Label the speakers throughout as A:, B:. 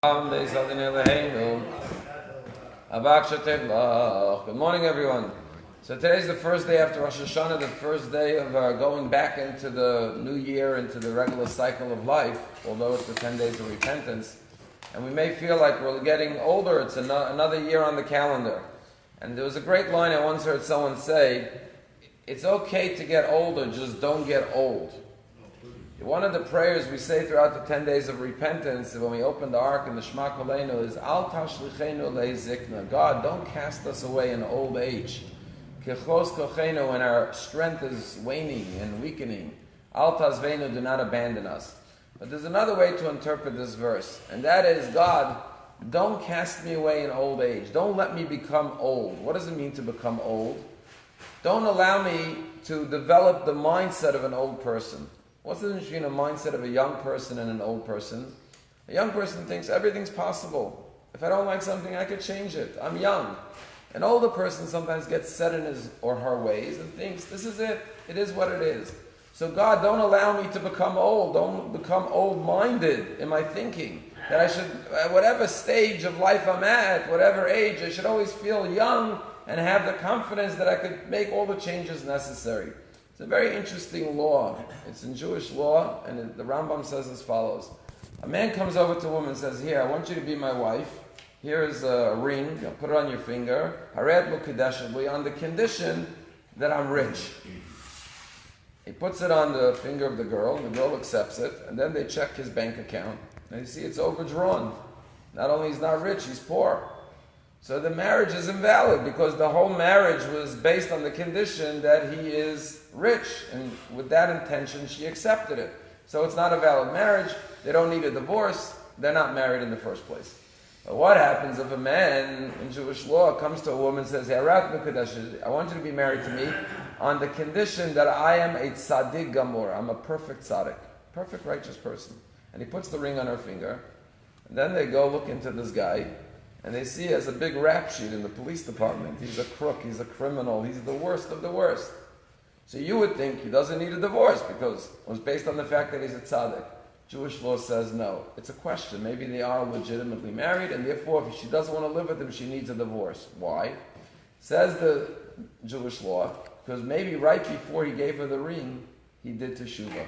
A: Good morning, everyone. So today's the first day after Rosh Hashanah, the first day of going back into the new year, into the regular cycle of life, although it's the 10 days of repentance. And we may feel like we're getting older, it's another year on the calendar. And there was a great line I once heard someone say, it's okay to get older, just don't get old. One of the prayers we say throughout the 10 days of repentance, when we open the Ark and the Shema Koleinu, is Al Tashlichenu Le'zikna. God, don't cast us away in old age. Kechlos Kochenu, when our strength is waning and weakening. Al Tazveinu, do not abandon us. But there's another way to interpret this verse, and that is, God, don't cast me away in old age. Don't let me become old. What does it mean to become old? Don't allow me to develop the mindset of an old person. What's the difference between a mindset of a young person and an old person? A young person thinks everything's possible. If I don't like something, I could change it. I'm young. An older person sometimes gets set in his or her ways and thinks, this is it. It is what it is. So God, don't allow me to become old. Don't become old-minded in my thinking. That I should, at whatever stage of life I'm at, whatever age, I should always feel young and have the confidence that I could make all the changes necessary. It's a very interesting law. It's in Jewish law, and the Rambam says as follows. A man comes over to a woman and says, here, I want you to be my wife. Here is a ring. I'll put it on your finger. Hared l'kedeshavli, on the condition that I'm rich. He puts it on the finger of the girl, and the girl accepts it, and then they check his bank account, and you see it's overdrawn. Not only he's not rich, he's poor. So the marriage is invalid because the whole marriage was based on the condition that he is rich. And with that intention, she accepted it. So it's not a valid marriage. They don't need a divorce. They're not married in the first place. But what happens if a man in Jewish law comes to a woman and says, I want you to be married to me on the condition that I am a tzaddik gamor. I'm a perfect tzaddik, perfect righteous person. And he puts the ring on her finger. And then they go look into this guy. And they see he has a big rap sheet in the police department. He's a crook, he's a criminal, he's the worst of the worst. So you would think he doesn't need a divorce because it was based on the fact that he's a tzaddik. Jewish law says no. It's a question. Maybe they are legitimately married, and therefore if she doesn't want to live with him, she needs a divorce. Why? Says the Jewish law, because maybe right before he gave her the ring, he did teshuvah.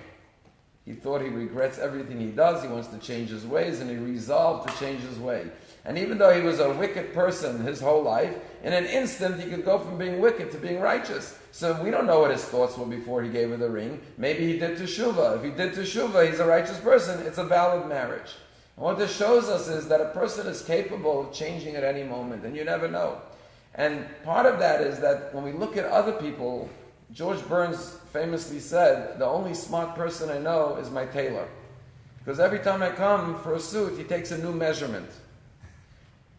A: He thought he regrets everything he does, he wants to change his ways, and he resolved to change his way. And even though he was a wicked person his whole life, in an instant he could go from being wicked to being righteous. So we don't know what his thoughts were before he gave her the ring. Maybe he did teshuvah. If he did teshuvah, he's a righteous person. It's a valid marriage. And what this shows us is that a person is capable of changing at any moment, and you never know. And part of that is that when we look at other people, George Burns famously said, the only smart person I know is my tailor. Because every time I come for a suit, he takes a new measurement.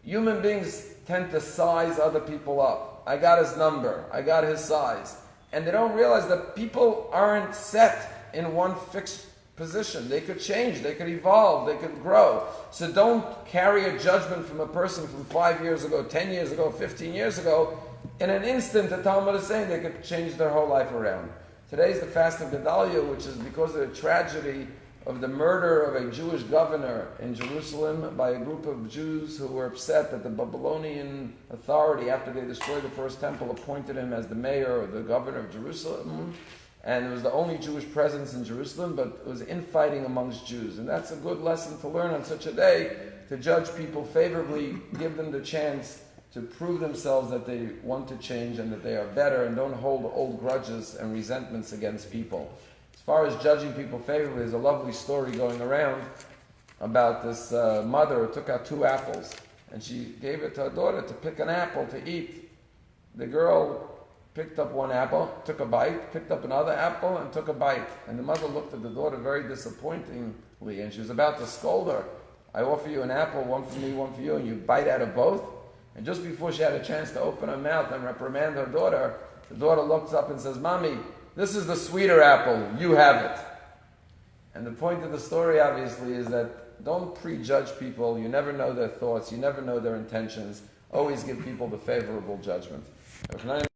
A: Human beings tend to size other people up. I got his number. I got his size. And they don't realize that people aren't set in one fixed position. They could change. They could evolve. They could grow. So don't carry a judgment from a person from 5 years ago, 10 years ago, 15 years ago. In an instant, the Talmud is saying they could change their whole life around. Today is the fast of Gedalia, which is because of the tragedy of the murder of a Jewish governor in Jerusalem by a group of Jews who were upset that the Babylonian authority, after they destroyed the first temple, appointed him as the mayor or the governor of Jerusalem. And it was the only Jewish presence in Jerusalem, but it was infighting amongst Jews. And that's a good lesson to learn on such a day, to judge people favorably, give them the chance to prove themselves that they want to change and that they are better, and don't hold old grudges and resentments against people. As far as judging people favorably, there's a lovely story going around about this mother who took out 2 apples, and she gave it to her daughter to pick an apple to eat. The girl picked up 1 apple, took a bite, picked up another apple, and took a bite. And the mother looked at the daughter very disappointingly, and she was about to scold her. I offer you an apple, one for me, one for you, and you bite out of both? And just before she had a chance to open her mouth and reprimand her daughter, the daughter looks up and says, Mommy, this is the sweeter apple, you have it. And the point of the story, obviously, is that don't prejudge people. You never know their thoughts. You never know their intentions. Always give people the favorable judgment.